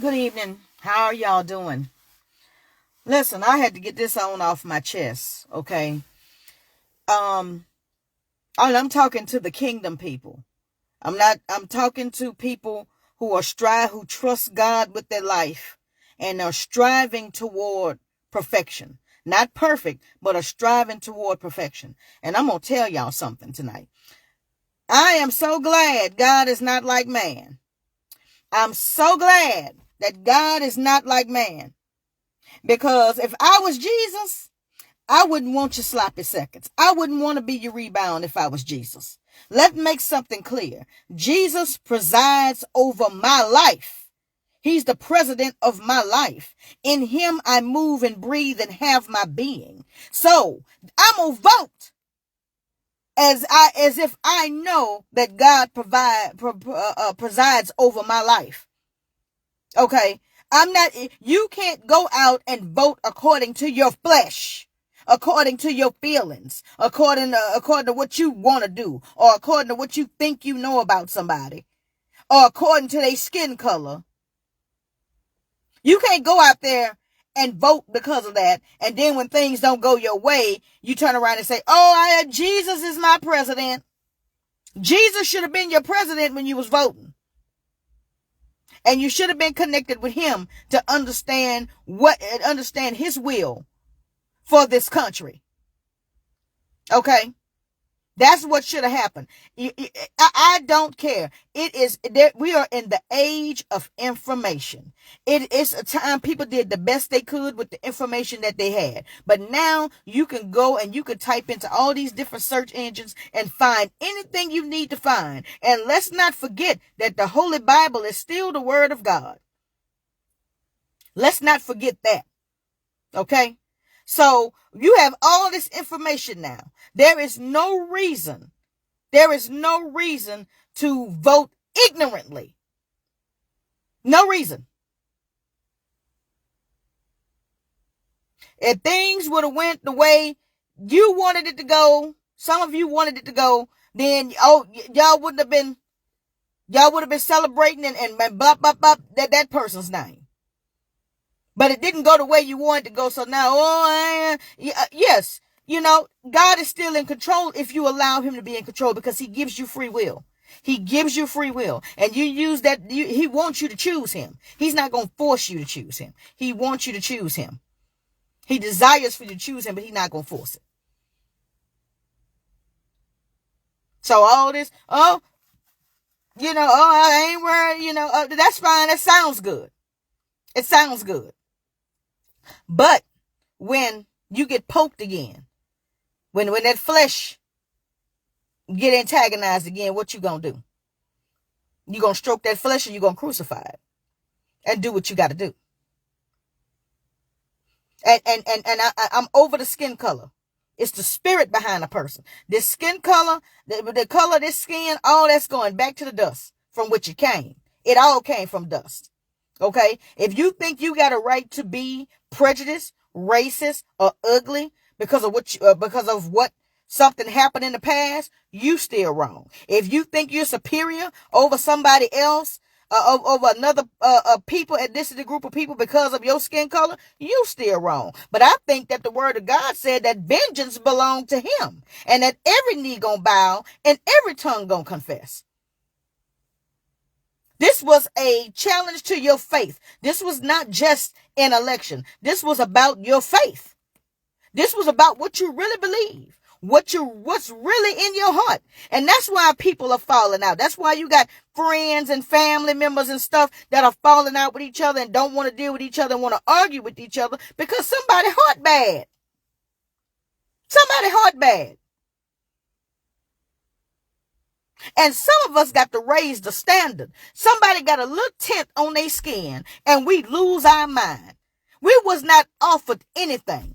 Good evening. How are y'all doing? Listen, I had to get this on off my chest, okay? Um, I'm talking to the kingdom people. I'm talking to people who trust God with their life and are striving toward perfection. Not perfect, but are striving toward perfection. And I'm going to tell y'all something tonight. I am so glad God is not like man. I'm so glad that God is not like man. Because if I was Jesus, I wouldn't want your sloppy seconds. I wouldn't want to be your rebound if I was Jesus. Let's make something clear. Jesus presides over my life. He's the president of my life. In him, I move and breathe and have my being. So I'm going to vote as if I know that God presides over my life. Okay. You can't go out and vote according to your flesh, according to your feelings, according to what you want to do, or according to what you think you know about somebody, or according to their skin color. You can't go out there and vote because of that. And then when things don't go your way, you turn around and say, Jesus is my president. Jesus should have been your president when you was voting. And you should have been connected with him to understand his will for this country. Okay? That's what should have happened. I don't care. We are in the age of information. It is a time people did the best they could with the information that they had. But now you can go and you can type into all these different search engines and find anything you need to find. And let's not forget that the Holy Bible is still the Word of God. Let's not forget that. Okay? So you have all this information now. There is no reason to vote ignorantly. No reason. If things would have went the way you wanted it to go, some of you wanted it to go, then y'all would have been celebrating and blah blah blah that person's name. But it didn't go the way you wanted to go. So now, yes, God is still in control if you allow him to be in control, because he gives you free will. He gives you free will, and you use that. He wants you to choose him. He's not going to force you to choose him. He wants you to choose him. He desires for you to choose him, but he's not going to force it. So all this, I ain't worried, that's fine. That sounds good. It sounds good. But when you get poked again, when that flesh get antagonized again, what you gonna do? You gonna stroke that flesh, or you gonna crucify it and do what you got to do? And I'm over the skin color. It's the spirit behind a person. This skin color, the color of this skin, all that's going back to the dust from which it came. It all came from dust. Okay? If you think you got a right to be prejudiced, racist, or ugly because of what something happened in the past, you still wrong. If you think you're superior over somebody else, over another people, and this is a group of people because of your skin color, you still wrong. But I think that the word of God said that vengeance belonged to him, and that every knee gonna bow and every tongue gonna confess. This was a challenge to your faith. This was not just an election. This was about your faith. This was about what you really believe, what's really in your heart. And that's why people are falling out. That's why you got friends and family members and stuff that are falling out with each other and don't want to deal with each other and want to argue with each other, because somebody heart bad. Somebody heart bad. And some of us got to raise the standard. Somebody got a little tint on their skin and we lose our mind. We was not offered anything.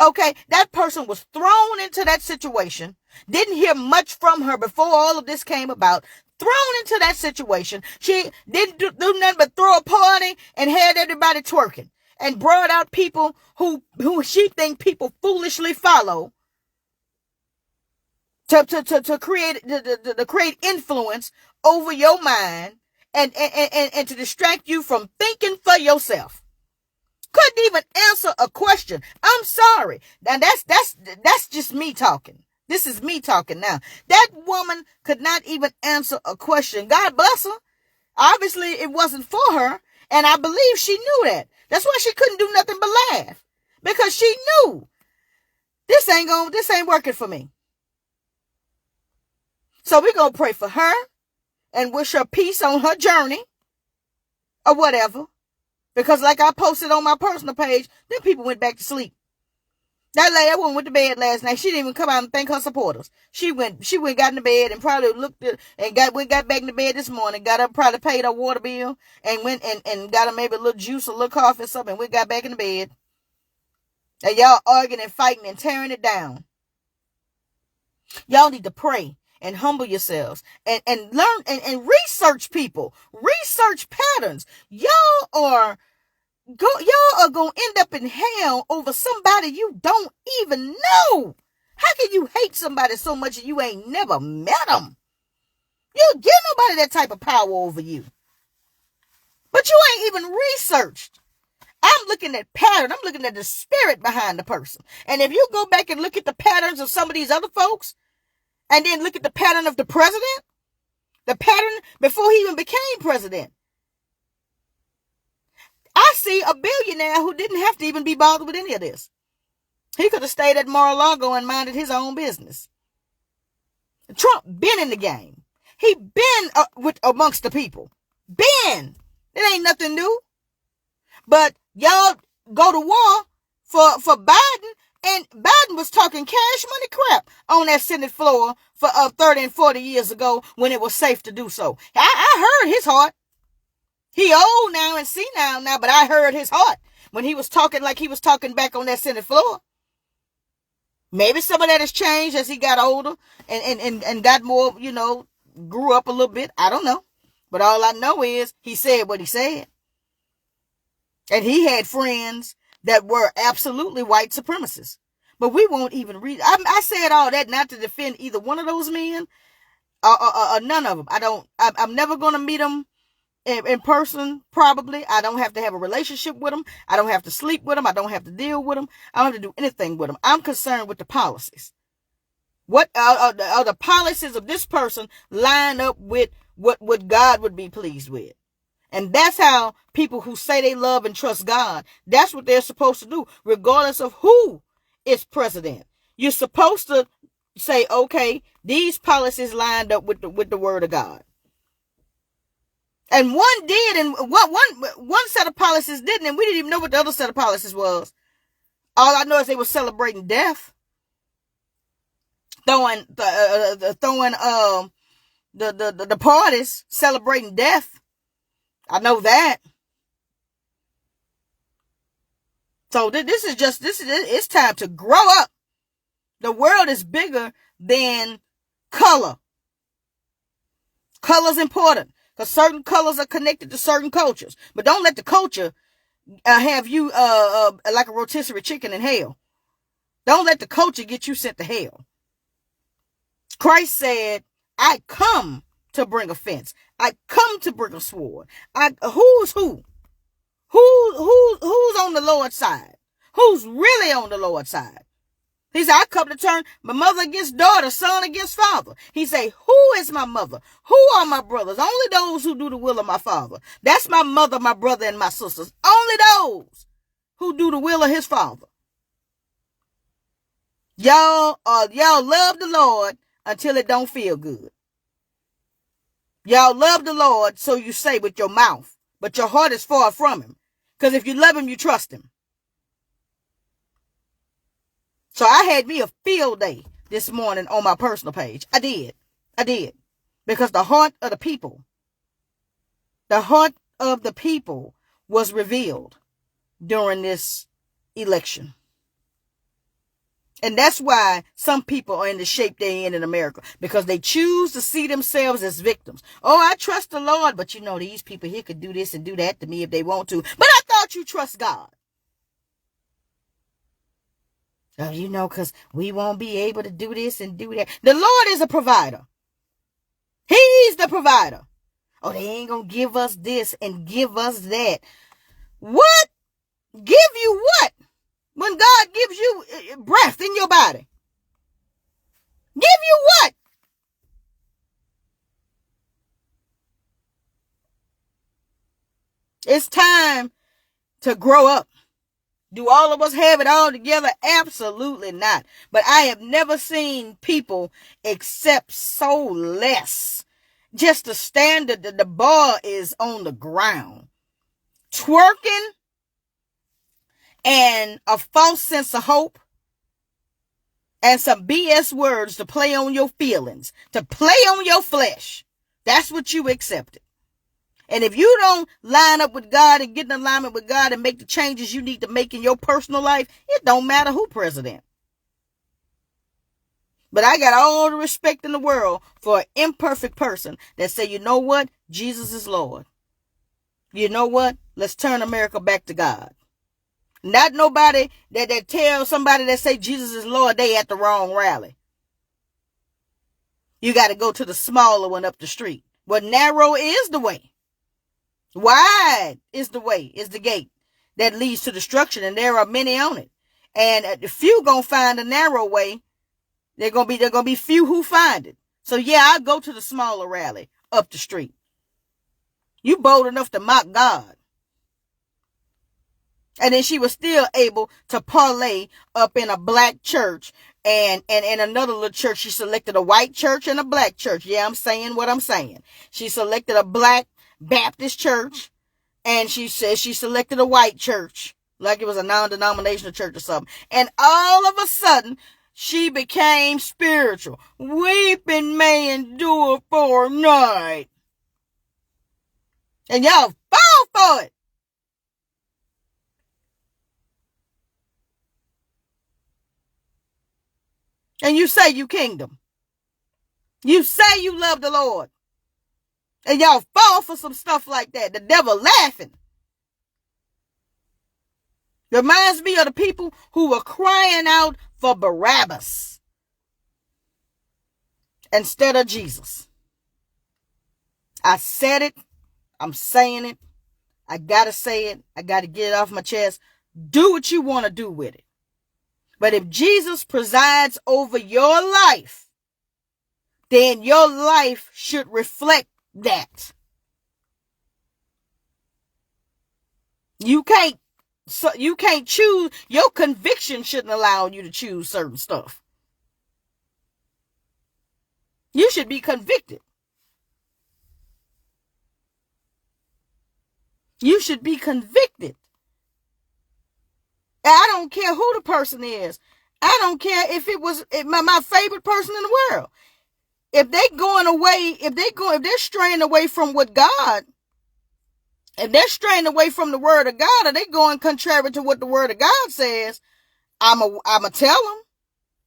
Okay, that person was thrown into that situation. Didn't hear much from her before all of this came about. Thrown into that situation. She didn't do nothing but throw a party and had everybody twerking. And brought out people who she think people foolishly follow. To create influence over your mind and to distract you from thinking for yourself. Couldn't even answer a question. I'm sorry. Now that's just me talking. This is me talking now. That woman could not even answer a question. God bless her. Obviously, it wasn't for her, and I believe she knew that. That's why she couldn't do nothing but laugh, because she knew this ain't working for me. So we're gonna pray for her and wish her peace on her journey, or whatever. Because like I posted on my personal page, then people went back to sleep. That woman went to bed last night. She didn't even come out and thank her supporters. She went, got in the bed and probably looked at, and got back in the bed this morning. Got up, probably paid her water bill, and went and got her maybe a little juice, a little coffee or something, and we got back in the bed. And y'all arguing and fighting and tearing it down. Y'all need to pray and humble yourselves and learn and research people. Research patterns. Y'all are going to end up in hell over somebody you don't even know. How can you hate somebody so much and you ain't never met them? You don't give nobody that type of power over you. But you ain't even researched. I'm looking at pattern. I'm looking at the spirit behind the person. And if you go back and look at the patterns of some of these other folks, and then look at the pattern of the president, the pattern before he even became president, I see a billionaire who didn't have to even be bothered with any of this. He could have stayed at Mar-a-Lago and minded his own business. Trump been in the game. He been amongst the people. Been. It ain't nothing new. But y'all go to war for Biden, and Biden was talking cash money crap on that Senate floor for 30 and 40 years ago when it was safe to do so. I heard his heart. He old now and senile now, but I heard his heart when he was talking like he was talking back on that Senate floor. Maybe some of that has changed as he got older and got more, grew up a little bit. I don't know. But all I know is he said what he said. And he had friends that were absolutely white supremacists. But we won't even read. I said all that not to defend either one of those men or none of them. I'm never going to meet them in person, probably. I don't have to have a relationship with them. I don't have to sleep with them. I don't have to deal with them. I don't have to do anything with them. I'm concerned with the policies. What are the policies of this person line up with what God would be pleased with? And that's how people who say they love and trust God, that's what they're supposed to do, regardless of who is president. You're supposed to say, okay, these policies lined up with the word of God. And one did, and one set of policies didn't, and we didn't even know what the other set of policies was. All I know is they were celebrating death, throwing the parties, celebrating death. I know that. So it's time to grow up. The world is bigger than color. Color's important because certain colors are connected to certain cultures. But don't let the culture have you like a rotisserie chicken in hell. Don't let the culture get you sent to hell. Christ said, I come to bring offense. I come to bring a sword. Who's who? Who's on the Lord's side? Who's really on the Lord's side? He said, I come to turn my mother against daughter, son against father. He said, who is my mother? Who are my brothers? Only those who do the will of my father. That's my mother, my brother, and my sisters. Only those who do the will of his father. Y'all love the Lord until it don't feel good. Y'all love the Lord, so you say with your mouth, but your heart is far from him. Because if you love him, you trust him. So I had me a field day this morning on my personal page. I did. Because the heart of the people was revealed during this election. And that's why some people are in the shape they're in America. Because they choose to see themselves as victims. Oh, I trust the Lord. But these people here could do this and do that to me if they want to. But I thought you trust God. Because we won't be able to do this and do that. The Lord is a provider. He's the provider. Oh, they ain't gonna give us this and give us that. What? Give you what? When God gives you breath in your body. Give you what? It's time to grow up. Do all of us have it all together? Absolutely not. But I have never seen people accept so less. Just the standard that the bar is on the ground. Twerking and a false sense of hope and some BS words to play on your feelings, to play on your flesh. That's what you accepted. And if you don't line up with God and get in alignment with God and make the changes you need to make in your personal life, it don't matter who president. But I got all the respect in the world for an imperfect person that say, you know what? Jesus is Lord. You know what? Let's turn America back to God. Not nobody that tells somebody that say Jesus is Lord, they at the wrong rally. You got to go to the smaller one up the street. Well, narrow is the way. Wide is the way, is the gate that leads to destruction, and there are many on it. And the few gonna find the narrow way. They're gonna be few who find it. So yeah, I'll go to the smaller rally up the street. You bold enough to mock God. And then she was still able to parlay up in a black church and in another little church. She selected a white church and a black church. Yeah, I'm saying what I'm saying. She selected a black Baptist church, and she said she selected a white church, like it was a non-denominational church or something. And all of a sudden, she became spiritual. Weeping may endure for a night. And y'all fall for it. And you say you kingdom. You say you love the Lord. And y'all fall for some stuff like that. The devil laughing. Reminds me of the people who were crying out for Barabbas instead of Jesus. I said it. I'm saying it. I gotta say it. I gotta get it off my chest. Do what you want to do with it. But if Jesus presides over your life, then your life should reflect that. You can't choose. Your conviction shouldn't allow you to choose certain stuff. You should be convicted. You should be convicted. I don't care who the person is. I don't care if it was my favorite person in the world. If they're going away, if they're straying away from what God, if they're straying away from the word of God, or they going contrary to what the word of God says, I'ma tell them.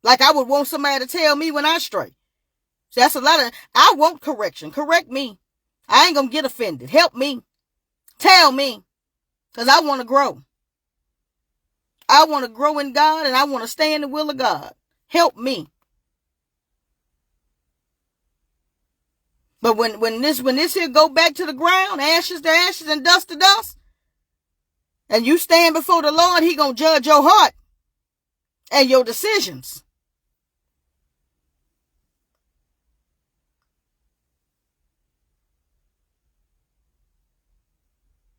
Like I would want somebody to tell me when I stray. So that's a lot of, I want correction. Correct me. I ain't gonna get offended. Help me. Tell me. Because I want to grow. I want to grow in God, and I want to stay in the will of God. Help me. But when this here go back to the ground, ashes to ashes and dust to dust, and you stand before the Lord, he gonna judge your heart and your decisions.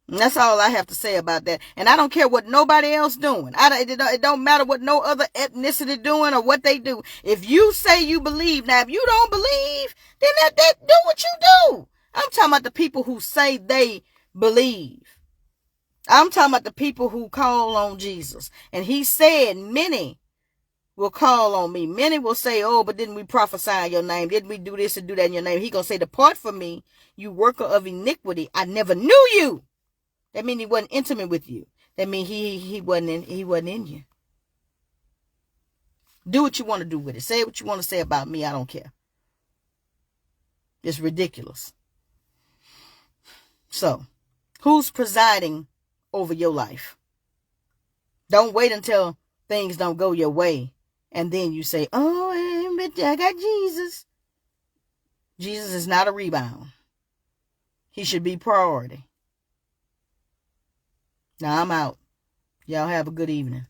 And that's all I have to say about that. And I don't care what nobody else doing. It don't matter what no other ethnicity doing or what they do. If you say you believe, now if you don't believe, then that do what you do. I'm talking about the people who say they believe. I'm talking about the people who call on Jesus. And he said many will call on me. Many will say, oh, but didn't we prophesy in your name? Didn't we do this and do that in your name? He gonna say, depart from me, you worker of iniquity. I never knew you. That means he wasn't intimate with you. That means he wasn't in you. Do what you want to do with it. Say what you want to say about me. I don't care. It's ridiculous. So, who's presiding over your life? Don't wait until things don't go your way, and then you say, oh, I got Jesus. Jesus is not a rebound. He should be priority. Now I'm out. Y'all have a good evening.